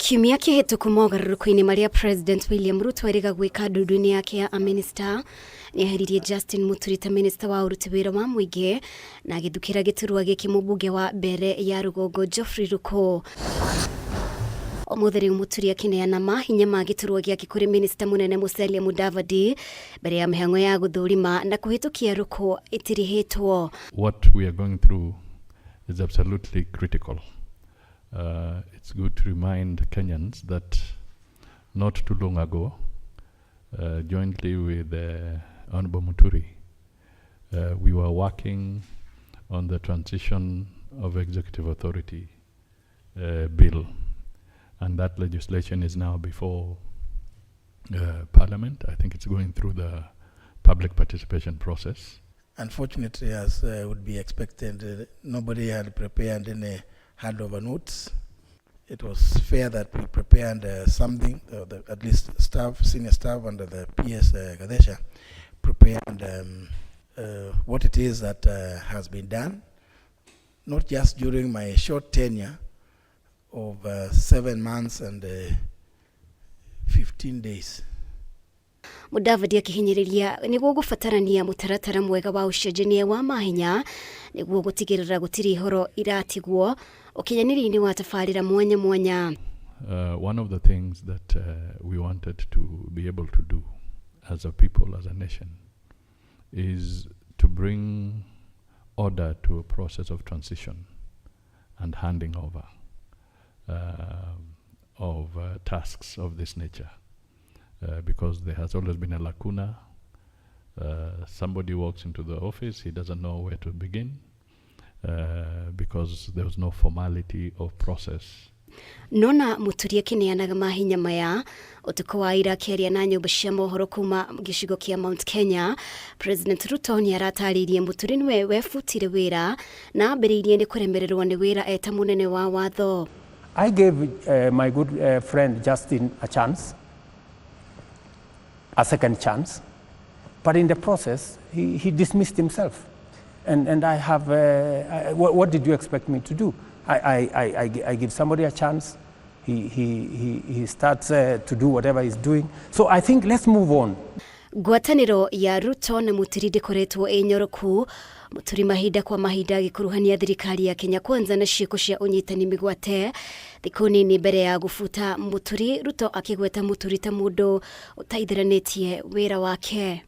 Kiumia kihituku mogarũrũku-inĩ maria President William Ruto eriga gwika ndundu-inĩ yake ya minista niaheririe Justin Muturi ta minista wa uruti wira wa muingi na agithukira giturwa giki mubunge wa mbere ya rugongo Geoffrey Ruku. Umutheri Muturi akineana maahinya ma giturwa giake kuri minista munene Musalia Mudavadi mbere ya mihango ya guthurima na kuhitukia Ruku itirihitwo. What we are going through is absolutely critical. It's good to remind Kenyans that not too long ago, jointly with Honorable Muturi, we were working on the transition of executive authority bill, and that legislation is now before Parliament. I think it's going through the public participation process. Unfortunately, as would be expected, nobody had prepared any handover notes. It was fair that we prepared something, at least staff, senior staff under the PS Gadesha, prepared what it is that has been done, not just during my short tenure of 7 months and 15 days. Mudavadi akihinyiriria niguo gufatarania mutaratara mwega wa ucenjania wa maahinya niguo gutigirira gutiri horo iratigwo ukinyaniri-ini wa tafarira mwanya mwanya. One of the things that we wanted to be able to do as a people, as a nation, is to bring order to a process of transition and handing over of tasks of this nature. Because there has always been a lacuna. Somebody walks into the office, he doesn't know where to begin, because there was no formality of process. Nona Muturi akineanaga maahinya maya utuko wa ira akiaria na nyumba cia mohoro kuma gicigo kia Mount Kenya. President Ruto ni arataririe Muturi niwe webutire wira na ambiriirie ni kuremererwo ni wira eta munene wa watho. I gave my good friend Justin a chance, a second chance, but in the process he dismissed himself, and I have what did you expect me to do? I give somebody a chance, he starts to do whatever he's doing, so I think let's move on. Ngwataniro ya Ruto na Muturi ndikoretwo inyoroku. Muturi mahinda kwa mahinda gikuruhania thirikari ya Kenya Kwanza na ciiko cia unyitani migwate thiku nini mbere ya gufuta Muturi. Ruto akigweta Muturi ta mundu utaithiranitie wira wake.